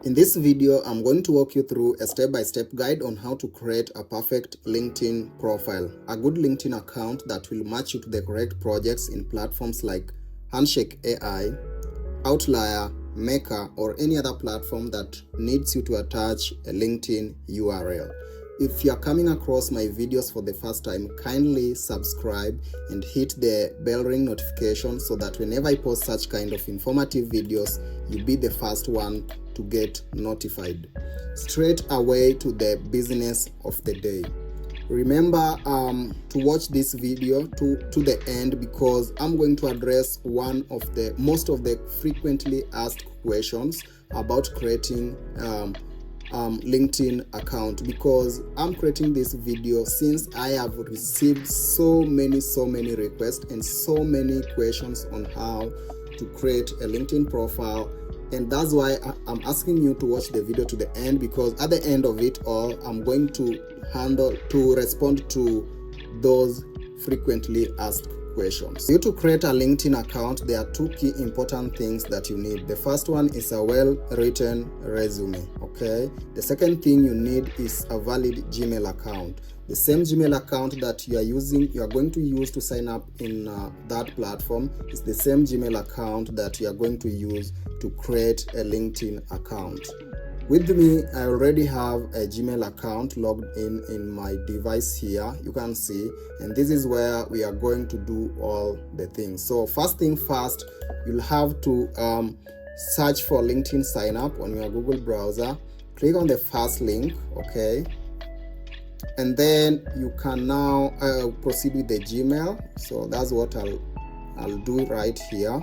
In this video, I'm going to walk you through a step-by-step guide on how to create a perfect LinkedIn profile, a good LinkedIn account that will match you to the correct projects in platforms like Handshake AI, Outlier, Maker, or any other platform that needs you to attach a LinkedIn URL. If you are coming across my videos for the first time, kindly subscribe and hit the bell ring notification so that whenever I post such kind of informative videos, you'll be the first one to get notified. Straight away to the business of the day. Remember to watch this video to the end, because I'm going to address most of the frequently asked questions about creating LinkedIn account, because I'm creating this video since I have received so many requests and so many questions on how to create a LinkedIn profile. And that's why I'm asking you to watch the video to the end, because at the end of it all, I'm going to respond to those frequently asked questions. For you to create a LinkedIn account, there are two key important things that you need. The first one is a well-written resume, okay? The second thing you need is a valid Gmail account. The same Gmail account that you are going to use to sign up in that platform is the same Gmail account that you are going to use to create a LinkedIn account. With me, I already have a Gmail account logged in my device here, you can see, and this is where we are going to do all the things. So first thing first, you'll have to search for LinkedIn sign up on your Google browser. Click on the first link, okay? And then you can now proceed with the Gmail. So that's what I'll do right here.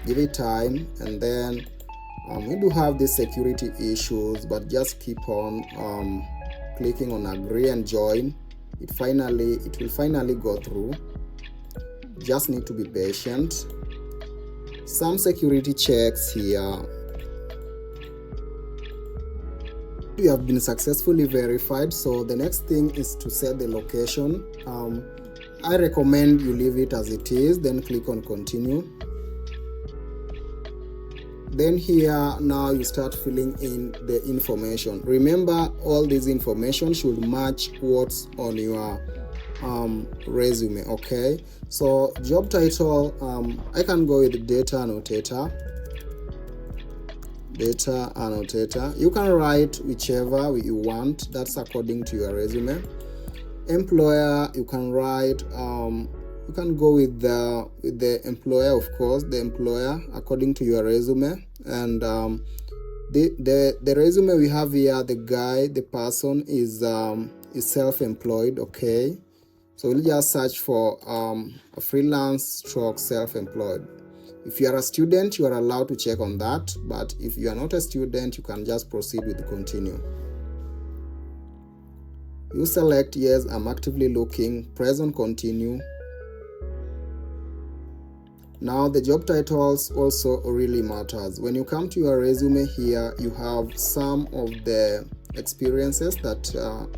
Give it time, and then we do have these security issues, but just keep on clicking on agree and join. It will finally go through. Just need to be patient. Some security checks here. You have been successfully verified, so the next thing is to set the location. I recommend you leave it as it is, then click on continue. Then here, now you start filling in the information. Remember, all this information should match what's on your resume, okay? So job title, I can go with data annotator. You can write whichever you want, that's according to your resume. Employer, you can write you can go with the employer, of course, the employer according to your resume. And the resume we have here, the person is self-employed, okay? So we'll just search for a freelance / self-employed. If you are a student, you are allowed to check on that, but if you are not a student, you can just proceed with continue. You select yes, I'm actively looking, press on continue. Now the job titles also really matters. When you come to your resume here, you have some of the experiences that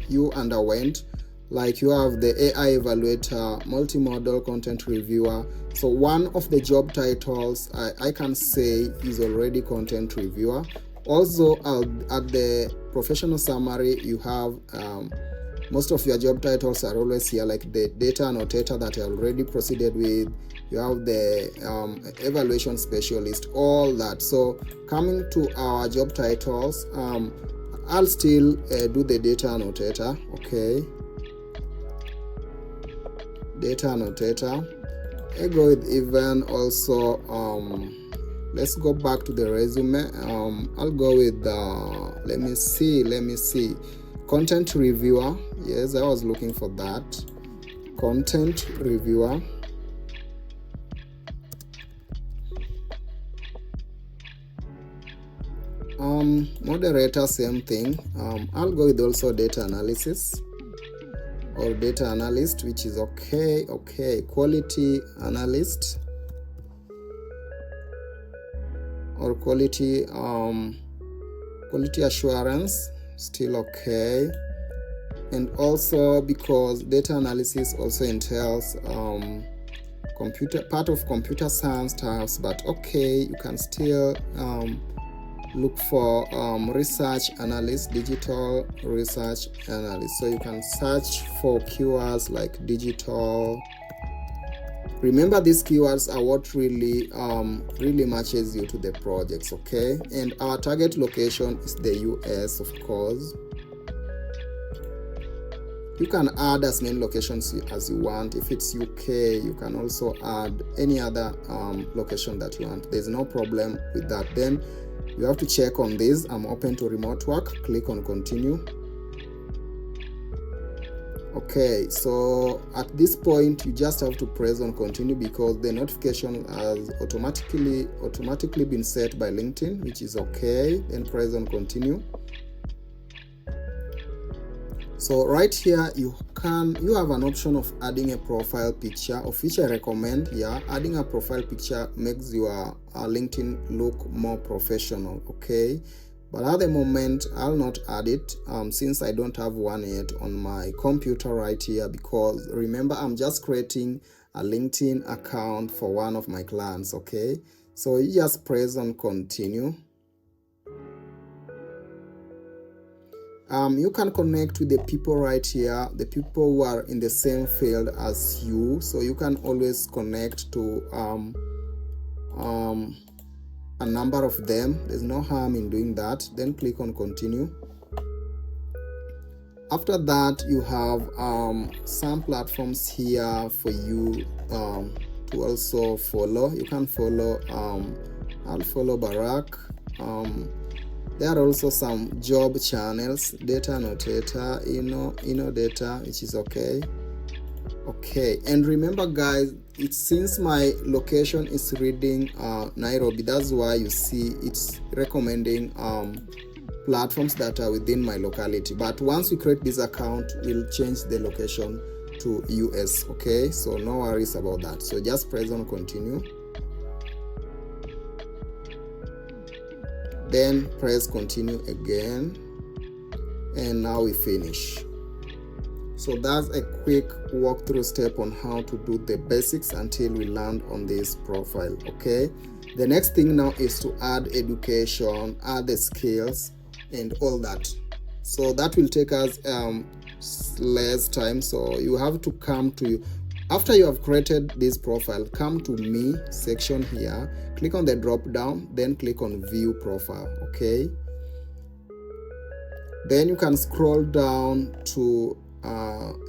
you underwent, like you have the AI evaluator, multimodal content reviewer. So one of the job titles I can say is already content reviewer. Also at the professional summary, you have most of your job titles are always here, like the data annotator that I already proceeded with. You have the evaluation specialist, all that. So coming to our job titles, I'll still do the data annotator, okay? Data annotator. I go with even also, let's go back to the resume. I'll go with let me see, content reviewer. Yes, I was looking for that. Content reviewer. Moderator, same thing. I'll go with also data analysis or data analyst, which is okay. Quality analyst or quality assurance, still okay. And also, because data analysis also entails part of computer science tasks, but okay, you can still look for research analyst, digital research analyst. So you can search for keywords like digital. Remember, these keywords are what really matches you to the projects, okay? And our target location is the US, of course. You can add as many locations as you want. If it's UK, you can also add any other location that you want. There's no problem with that. Then you have to check on this. I'm open to remote work. Click on continue. Okay, so at this point you just have to press on continue because the notification has automatically been set by LinkedIn, which is okay. Then press on continue. So right here you have an option of adding a profile picture, of which I recommend here. Adding a profile picture makes your LinkedIn look more professional, okay? But at the moment I'll not add it since I don't have one yet on my computer right here, because remember, I'm just creating a LinkedIn account for one of my clients, okay? So you just press on continue. You can connect with the people right here, the people who are in the same field as you, so you can always connect to a number of them. There's no harm in doing that. Then click on continue. After that, you have some platforms here for you to also follow. You can follow I'll follow Barack. There are also some job channels, data annotator, data, which is okay. And remember guys, it's since my location is reading Nairobi, that's why you see it's recommending platforms that are within my locality. But once we create this account, we'll change the location to US, okay? So no worries about that. So just press on continue. Then press continue again, and now we finish. So that's a quick walkthrough step on how to do the basics until we land on this profile, okay? The next thing now is to add education, add the skills and all that. So that will take us less time. So you have to come to, after you have created this profile, come to me section here, click on the drop down, then click on view profile, okay? Then you can scroll down to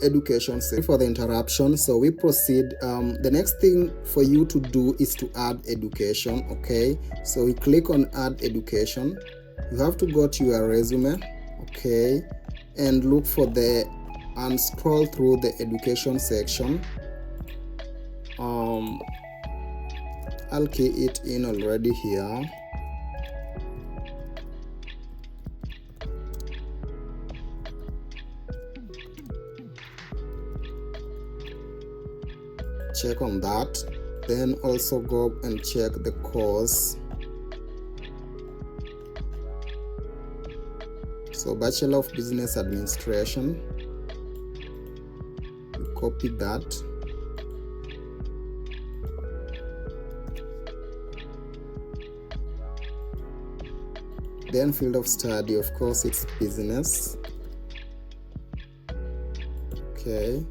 education. Sorry for the interruption. So we proceed. The next thing for you to do is to add education, okay? So we click on add education. You have to go to your resume, okay, and look for and scroll through the education section. I'll key it in already here. Check on that. Then also go and check the course. So Bachelor of Business Administration, you copy that. Then field of study, of course it's business, okay.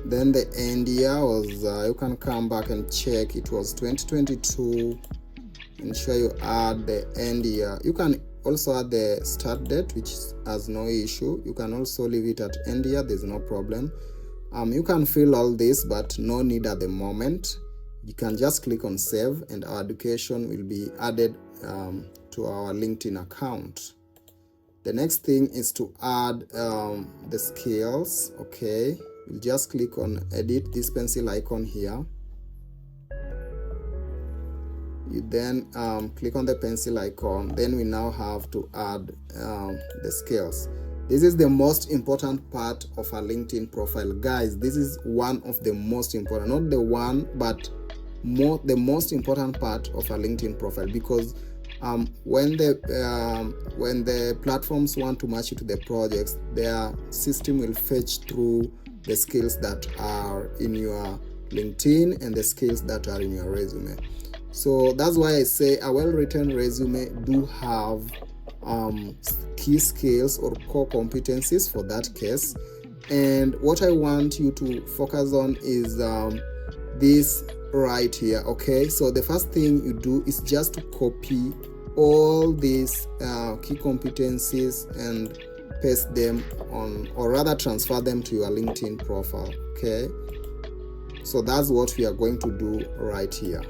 Then the end year was, you can come back and check, it was 2022. Ensure you add the end year. You can also add the start date, which has no issue. You can also leave it at end year, there's no problem. You can fill all this, but no need at the moment. You can just click on save and our education will be added to our LinkedIn account. The next thing is to add the skills, okay. We'll just click on edit, this pencil icon here. You then click on the pencil icon. Then we now have to add the skills. This is the most important part of a LinkedIn profile, guys. This is one of the most important, not the one, but the most important part of a LinkedIn profile, because when the platforms want to match you to the projects, their system will fetch through the skills that are in your LinkedIn and the skills that are in your resume. So that's why I say a well-written resume do have key skills or core competencies for that case. And what I want you to focus on is this right here. Okay, so the first thing you do is just to copy all these key competencies and paste them on, or rather transfer them to your LinkedIn profile. Okay, so that's what we are going to do right here.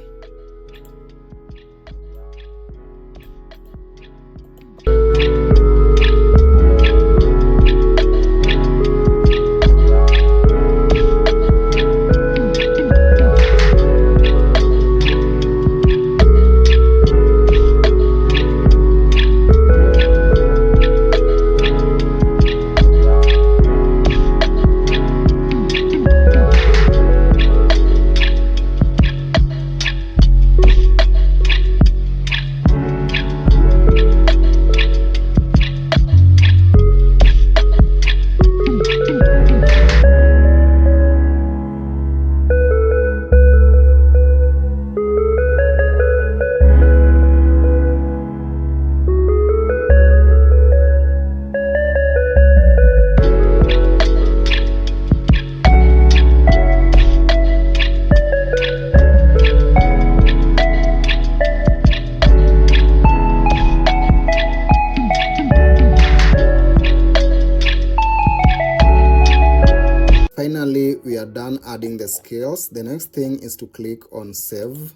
Finally, we are done adding the skills. The next thing is to click on save.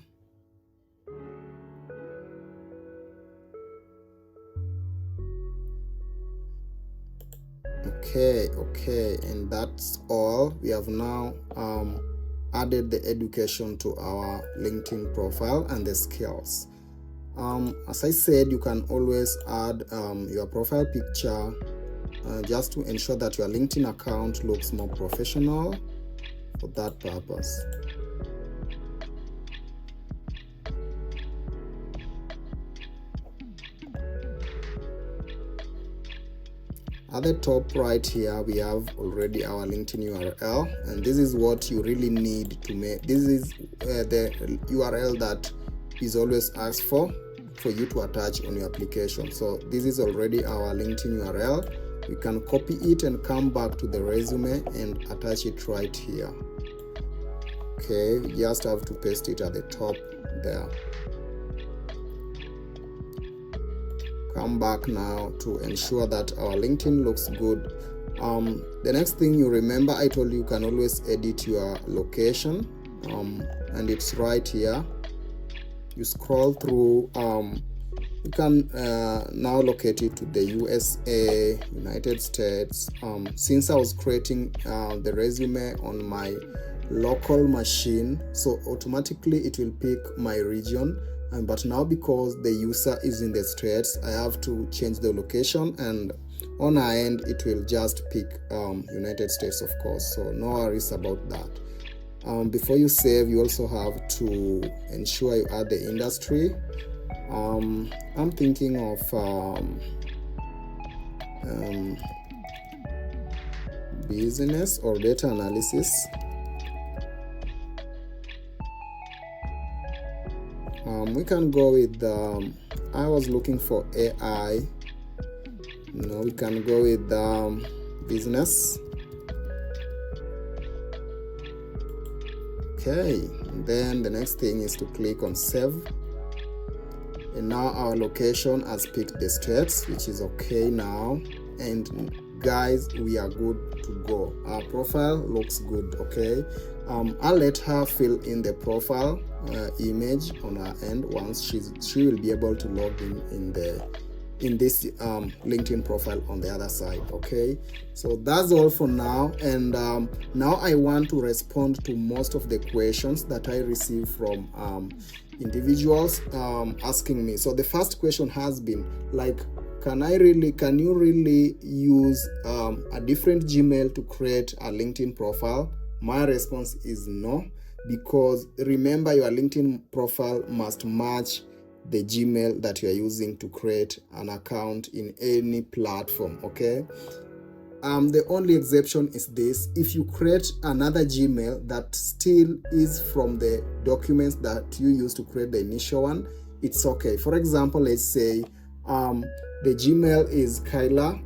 Okay, and that's all. We have now added the education to our LinkedIn profile and the skills. As I said, you can always add your profile picture just to ensure that your LinkedIn account looks more professional for that purpose. At the top right here, we have already our LinkedIn URL, and this is what you really need to make. This is the URL that is always asked for you to attach on your application. So this is already our LinkedIn URL. We can copy it and come back to the resume and attach it right here. Okay, we just have to paste it at the top there. Come back now to ensure that our LinkedIn looks good. The next thing you remember, I told you can always edit your location, and it's right here. You scroll through, you can now locate it to the USA, United States. Since I was creating the resume on my local machine, so automatically it will pick my region. But now because the user is in the States, I have to change the location, and on our end it will just pick United States, of course, so no worries about that. Before you save, you also have to ensure you add the industry. I'm thinking of business or data analysis. We can go with I was looking for AI. No, we can go with business. Okay, and then the next thing is to click on save, and now our location has picked the states, which is okay now. And guys, we are good to go. Our profile looks good. Okay, I'll let her fill in the profile image on her end. Once she will be able to log in this LinkedIn profile on the other side. Okay, so that's all for now, and now I want to respond to most of the questions that I receive from individuals asking me. So the first question has been like, can you really use a different Gmail to create a LinkedIn profile? My response is no, because remember, your LinkedIn profile must match the Gmail that you are using to create an account in any platform. Okay, The only exception is this: if you create another Gmail that still is from the documents that you used to create the initial one, it's okay. For example, let's say the Gmail is Kyla,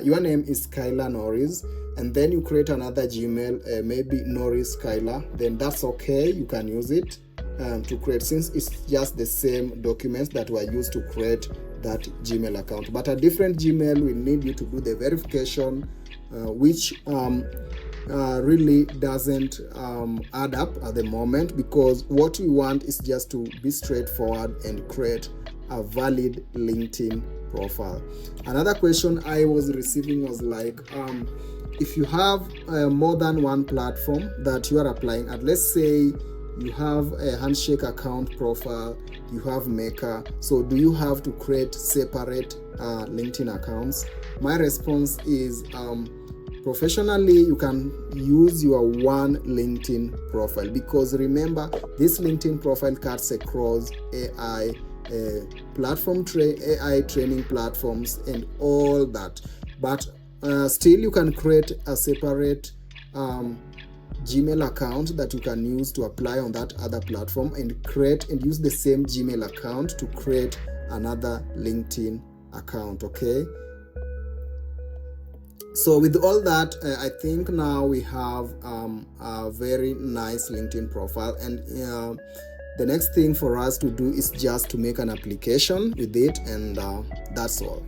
your name is Kyla Norris, and then you create another Gmail, maybe Norris Kyla, then that's okay, you can use it to create, since it's just the same documents that were used to create that Gmail account. But a different Gmail will need you to do the verification, which really doesn't add up at the moment, because what we want is just to be straightforward and create a valid LinkedIn profile. Another question I was receiving was like, if you have more than one platform that you are applying at, let's say you have a Handshake account profile, you have Maker, so do you have to create separate LinkedIn accounts? My response is, professionally, you can use your one LinkedIn profile, because remember, this LinkedIn profile cuts across AI platform, AI training platforms and all that. But still, you can create a separate Gmail account that you can use to apply on that other platform, and create and use the same Gmail account to create another LinkedIn account. Okay, so with all that, I think now we have a very nice LinkedIn profile, and the next thing for us to do is just to make an application with it, and that's all.